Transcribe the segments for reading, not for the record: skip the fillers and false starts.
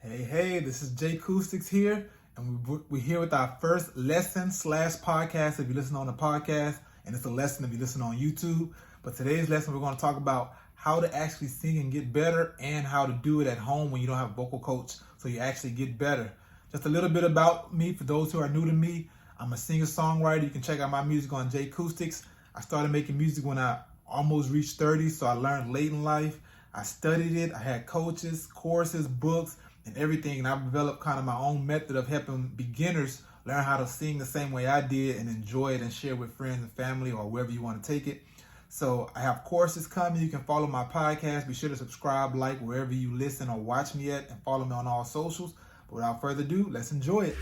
Hey, this is Jay Acoustics here, and we're here with our first lesson/podcast if you listen on the podcast, and it's a lesson if you listen on YouTube. But today's lesson, we're going to talk about how to actually sing and get better, and how to do it at home when you don't have a vocal coach, so you actually get better. Just a little bit about me for those who are new to me. I'm a singer-songwriter. You can check out my music on Jay Acoustics. I started making music when I almost reached 30, so I learned late in life. I studied it. I had coaches, courses, books, and everything, and I've developed kind of my own method of helping beginners learn how to sing the same way I did and enjoy it and share with friends and family or wherever you want to take it. So I have courses coming. You can follow my podcast. Be sure to subscribe, like wherever you listen or watch me at, and follow me on all socials. But without further ado, let's enjoy it.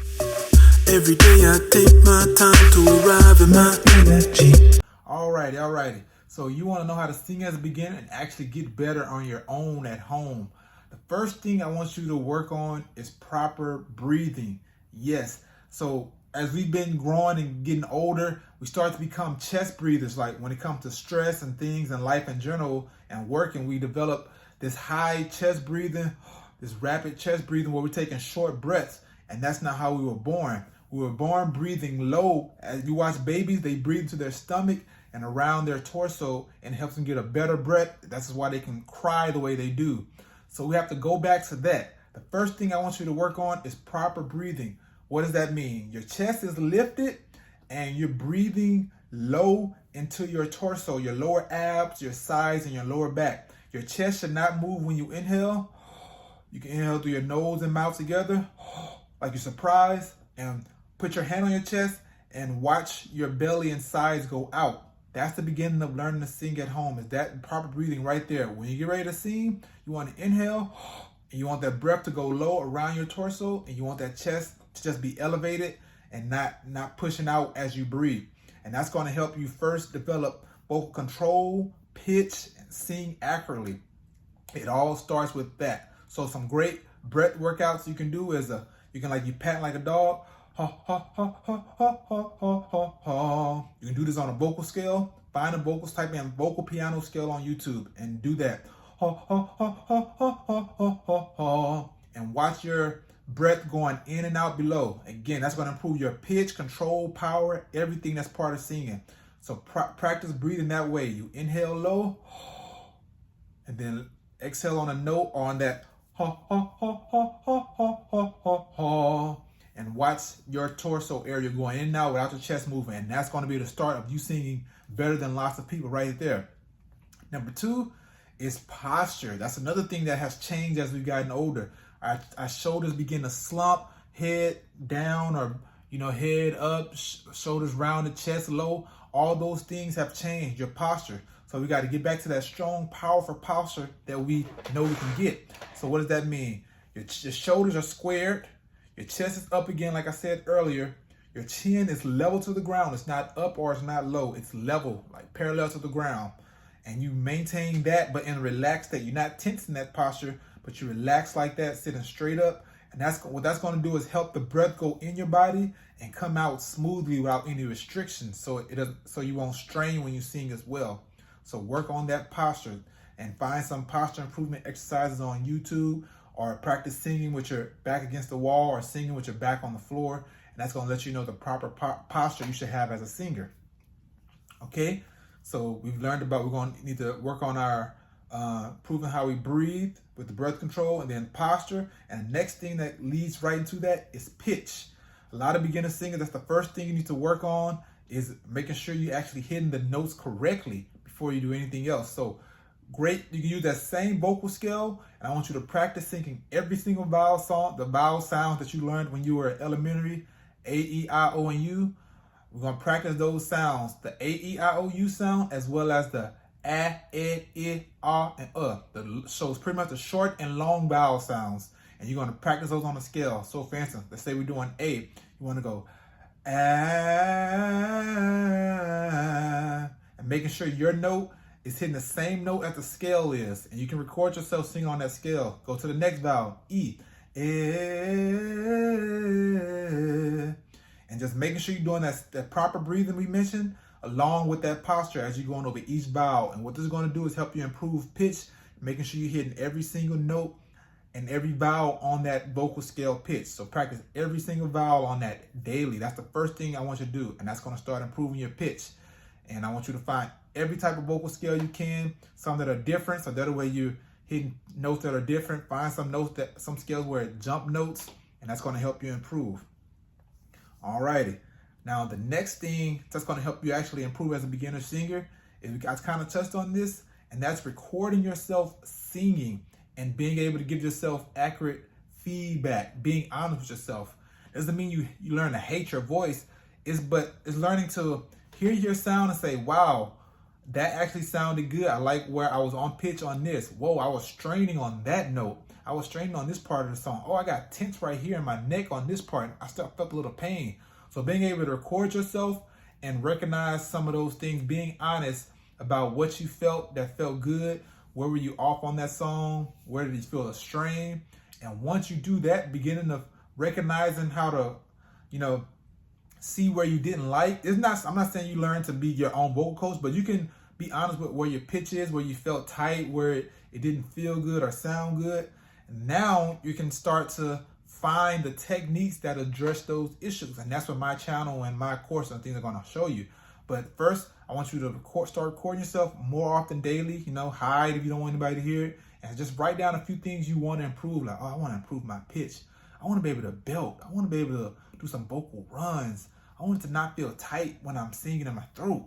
Every day I take my time to arrive at my energy. Alrighty. So you want to know how to sing as a beginner and actually get better on your own at home. The first thing I want you to work on is proper breathing. Yes. So as we've been growing and getting older, we start to become chest breathers. Like when it comes to stress and things and life in general and working, we develop this high chest breathing, this rapid chest breathing where we're taking short breaths. And that's not how we were born. We were born breathing low. As you watch babies, they breathe into their stomach and around their torso, and it helps them get a better breath. That's why they can cry the way they do. So we have to go back to that. The first thing I want you to work on is proper breathing. What does that mean? Your chest is lifted and you're breathing low into your torso, your lower abs, your sides, and your lower back. Your chest should not move when you inhale. You can inhale through your nose and mouth together, like you're surprised, and put your hand on your chest and watch your belly and sides go out. That's the beginning of learning to sing at home, is that proper breathing right there. When you get ready to sing, you want to inhale, and you want that breath to go low around your torso, and you want that chest to just be elevated and not pushing out as you breathe. And that's going to help you first develop vocal control, pitch, and sing accurately. It all starts with that. So some great breath workouts you can do is you pat like a dog. Ha, ha, ha, ha, ha, ha, ha, ha. You can do this on a vocal scale. Find a vocals, type in vocal piano scale on YouTube and do that. Ha, ha, ha, ha, ha, ha, ha, ha, ha. And watch your breath going in and out below. Again, that's going to improve your pitch, control, power, everything that's part of singing. So practice breathing that way. You inhale low and then exhale on a note on that ha, ha, ha, ha, ha, ha, ha, ha, ha. And watch your torso area going in and out without your chest moving. And that's going to be the start of you singing better than lots of people right there. Number 2 is posture. That's another thing that has changed as we've gotten older. Our shoulders begin to slump, head down or head up, shoulders rounded, chest low. All those things have changed your posture. So we got to get back to that strong, powerful posture that we know we can get. So what does that mean? Your shoulders are squared. Your chest is up again, like I said earlier. Your chin is level to the ground. It's not up or it's not low. It's level, like parallel to the ground. And you maintain that, but in a relaxed state. You're not tensing that posture, but you relax like that, sitting straight up. And what that's going to do is help the breath go in your body and come out smoothly without any restrictions. So you won't strain when you sing as well. So work on that posture and find some posture improvement exercises on YouTube, or practice singing with your back against the wall or singing with your back on the floor. And that's going to let you know the proper posture you should have as a singer. Okay, so we've learned we're going to need to work on our proving how we breathe with the breath control and then posture. And the next thing that leads right into that is pitch. A lot of beginner singers, that's the first thing you need to work on, is making sure you're actually hitting the notes correctly before you do anything else. So great, you can use that same vocal scale, and I want you to practice singing every single vowel song, the vowel sounds that you learned when you were elementary, A, E, I, O, and U. We're going to practice those sounds, the A, E, I, O, U sound, as well as the A, E, I, and So it's pretty much the short and long vowel sounds, and you're going to practice those on a scale. So for instance, let's say we're doing A. You want to go A, and making sure your note is hitting the same note as the scale is. And you can record yourself singing on that scale. Go to the next vowel, E. And just making sure you're doing that proper breathing we mentioned, along with that posture as you're going over each vowel. And what this is going to do is help you improve pitch, making sure you're hitting every single note and every vowel on that vocal scale pitch. So practice every single vowel on that daily. That's the first thing I want you to do, and that's going to start improving your pitch. And I want you to find every type of vocal scale you can, some that are different, so that way you're hitting notes that are different. Find some scales where it jump notes, and that's going to help you improve. Alrighty. Now the next thing that's going to help you actually improve as a beginner singer is, I kind of touched on this, and that's recording yourself singing and being able to give yourself accurate feedback, being honest with yourself. Doesn't mean you learn to hate your voice, it's learning to hear your sound and say, wow, that actually sounded good. I like where I was on pitch on this. Whoa, I was straining on that note. I was straining on this part of the song. Oh, I got tense right here in my neck on this part. I still felt a little pain. So being able to record yourself and recognize some of those things, being honest about what you felt that felt good. Where were you off on that song? Where did you feel a strain? And once you do that, beginning of recognizing how to, see where you didn't like. I'm not saying you learn to be your own vocal coach, but you can be honest with where your pitch is, where you felt tight, where it didn't feel good or sound good. And now you can start to find the techniques that address those issues. And that's what my channel and my course and things are going to show you. But first, I want you to start recording yourself more often daily. Hide if you don't want anybody to hear it. And just write down a few things you want to improve. Like, oh, I want to improve my pitch. I want to be able to belt. I want to be able to do some vocal runs. I want it to not feel tight when I'm singing in my throat.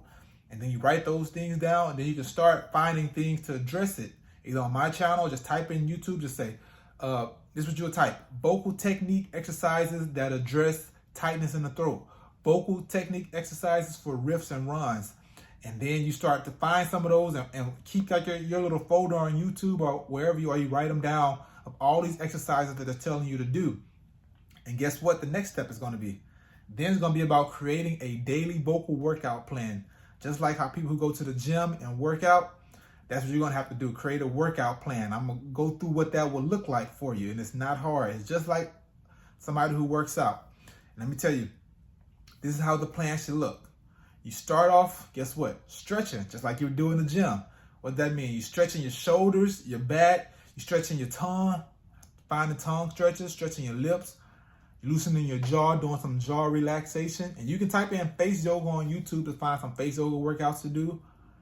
And then you write those things down, and then you can start finding things to address it. Either on my channel, just type in YouTube, just say, this is what you'll type: vocal technique exercises that address tightness in the throat. Vocal technique exercises for riffs and runs. And then you start to find some of those and keep like your little folder on YouTube or wherever you write them down of all these exercises that they're telling you to do. And guess what the next step is going to be? Then it's going to be about creating a daily vocal workout plan. Just like how people who go to the gym and work out, that's what you're going to have to do. Create a workout plan. I'm going to go through what that will look like for you. And it's not hard. It's just like somebody who works out. And let me tell you, this is how the plan should look. You start off, guess what? Stretching, just like you would do in the gym. What does that mean? You're stretching your shoulders, your back, you're stretching your tongue, find the tongue stretches, stretching your lips, loosening your jaw, doing some jaw relaxation. And you can type in face yoga on YouTube to find some face yoga workouts to do.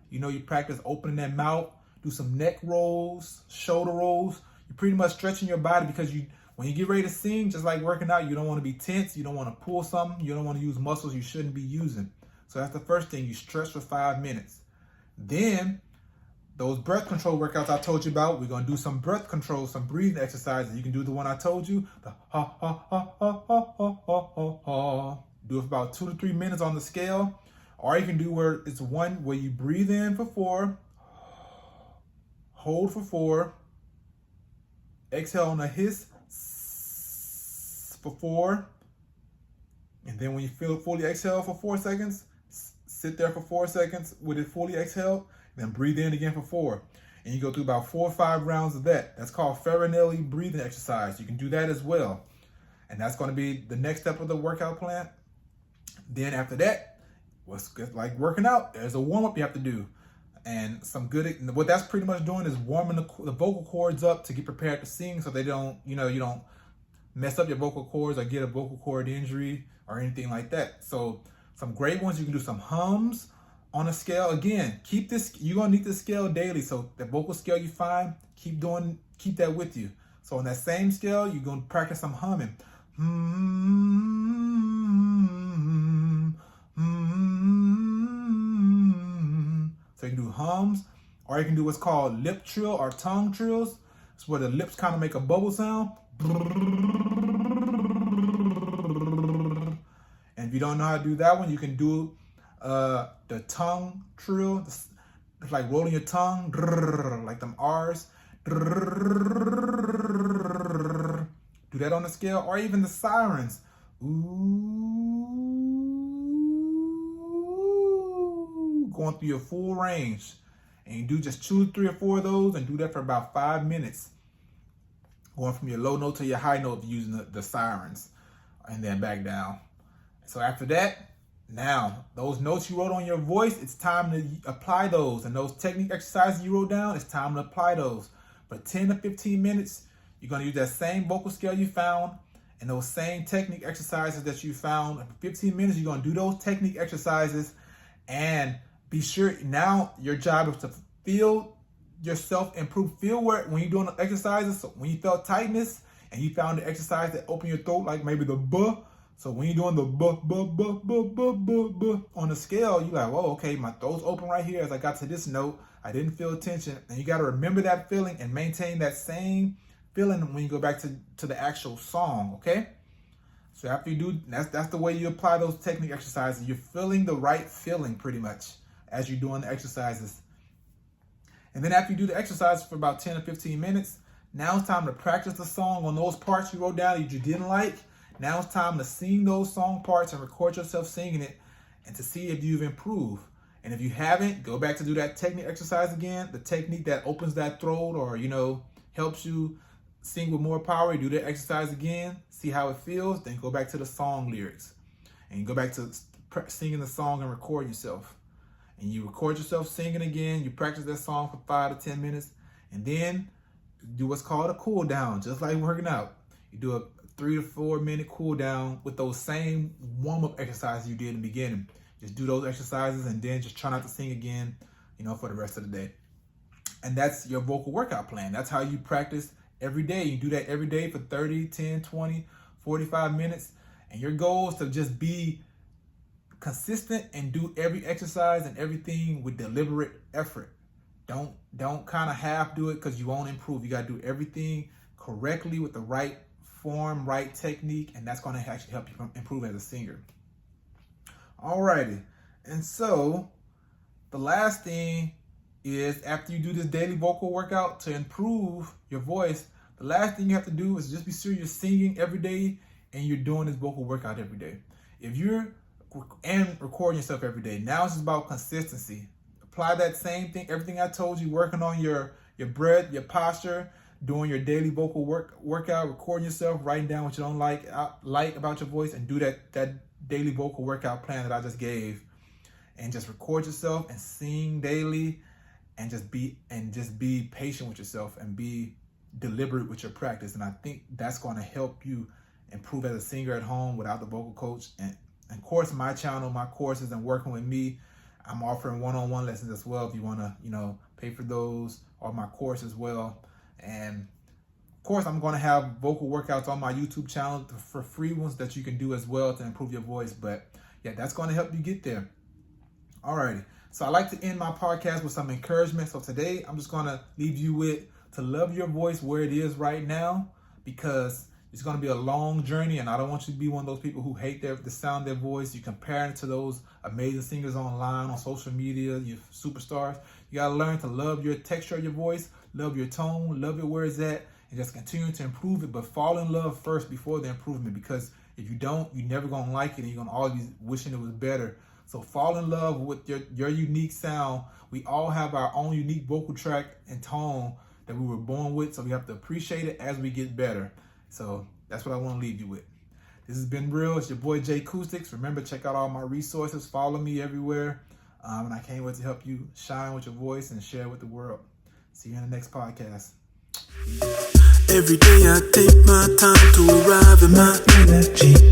You practice opening that mouth, do some neck rolls, shoulder rolls. You're pretty much stretching your body because when you get ready to sing, just like working out, you don't want to be tense. You don't want to pull something. You don't want to use muscles you shouldn't be using. So that's the first thing. You stretch for 5 minutes. Then those breath control workouts I told you about, we're going to do some breath control, some breathing exercises. You can do the one I told you, the ha, ha, ha, ha, ha, ha, ha, ha. Do it for about 2 to 3 minutes on the scale. Or you can do where it's one where you breathe in for 4, hold for 4, exhale on a hiss for 4, and then when you feel fully exhale for 4 seconds, sit there for 4 seconds with it fully exhaled, then breathe in again for 4. And you go through about 4 or 5 rounds of that. That's called Farinelli breathing exercise. You can do that as well. And that's going to be the next step of the workout plan. Then after that, what's like working out, there's a warm-up you have to do. And what that's pretty much doing is warming the vocal cords up to get prepared to sing, so they don't, you don't mess up your vocal cords or get a vocal cord injury or anything like that. So some great ones, you can do some hums on a scale. Again, you're gonna need this scale daily. So the vocal scale you find, keep that with you. So on that same scale, you're gonna practice some humming. So you can do hums, or you can do what's called lip trill or tongue trills. It's where the lips kind of make a bubble sound. And if you don't know how to do that one, you can do the tongue trill. It's like rolling your tongue, like them R's. Do that on the scale, or even the sirens. Ooh, going through your full range. And you do just 2, 3, or 4 of those, and do that for about 5 minutes. Going from your low note to your high note using the sirens, and then back down. So after that, now those notes you wrote on your voice, it's time to apply those. And those technique exercises you wrote down, it's time to apply those. For 10 to 15 minutes, You're going to use that same vocal scale you found and those same technique exercises that you found. For 15 minutes, you're going to do those technique exercises, and be sure now your job is to feel yourself improve. Feel where when you're doing the exercises, so when you felt tightness and you found the exercise that open your throat, like maybe the buh. So when you're doing the buh, buh, buh, buh, buh, buh, buh on the scale, you're like, whoa, okay, my throat's open right here. As I got to this note, I didn't feel tension. And you got to remember that feeling and maintain that same feeling when you go back to the actual song, okay? So after you do, that's the way you apply those technique exercises. You're feeling the right feeling pretty much as you're doing the exercises. And then after you do the exercise for about 10 or 15 minutes, now it's time to practice the song on those parts you wrote down that you didn't like. Now it's time to sing those song parts and record yourself singing it and to see if you've improved. And if you haven't, go back to do that technique exercise again, the technique that opens that throat or, helps you sing with more power. You do that exercise again, see how it feels, then go back to the song lyrics. And you go back to singing the song and record yourself. And you record yourself singing again, you practice that song for 5 to 10 minutes, and then do what's called a cool down, just like working out. You do a 3 to 4 minute cool down with those same warm-up exercises you did in the beginning. Just do those exercises and then just try not to sing again, for the rest of the day. And that's your vocal workout plan. That's how you practice every day. You do that every day for 30, 10, 20, 45 minutes. And your goal is to just be consistent and do every exercise and everything with deliberate effort. Don't kind of half do it because you won't improve. You got to do everything correctly with the right form, right technique, and that's going to actually help you improve as a singer. Alrighty, and so the last thing is after you do this daily vocal workout to improve your voice, the last thing you have to do is just be sure you're singing every day and you're doing this vocal workout every day. If you're and recording yourself every day, now it's just about consistency. Apply that same thing, everything I told you, working on your breath, your posture, doing your daily vocal workout, recording yourself, writing down what you don't like about your voice, and do that daily vocal workout plan that I just gave, and just record yourself and sing daily, and just be patient with yourself and be deliberate with your practice. And I think that's going to help you improve as a singer at home without the vocal coach. And of course, my channel, my courses, and working with me, I'm offering one-on-one lessons as well if you want to, pay for those, or my course as well. And of course, I'm going to have vocal workouts on my YouTube channel for free ones that you can do as well to improve your voice. But yeah, that's going to help you get there. Alrighty. So I like to end my podcast with some encouragement. So today, I'm just going to leave you with to love your voice where it is right now, because it's going to be a long journey, and I don't want you to be one of those people who hate the sound of their voice. You compare it to those amazing singers online, on social media, your superstars. You got to learn to love your texture of your voice, love your tone, love it where it's at, and just continue to improve it. But fall in love first before the improvement, because if you don't, you're never going to like it, and you're going to always be wishing it was better. So fall in love with your unique sound. We all have our own unique vocal track and tone that we were born with, so we have to appreciate it as we get better. So that's what I want to leave you with. This has been real. It's your boy Jay Acoustics. Remember, check out all my resources. Follow me everywhere. And I can't wait to help you shine with your voice and share with the world. See you in the next podcast. Every day I take my time to arrive at my energy.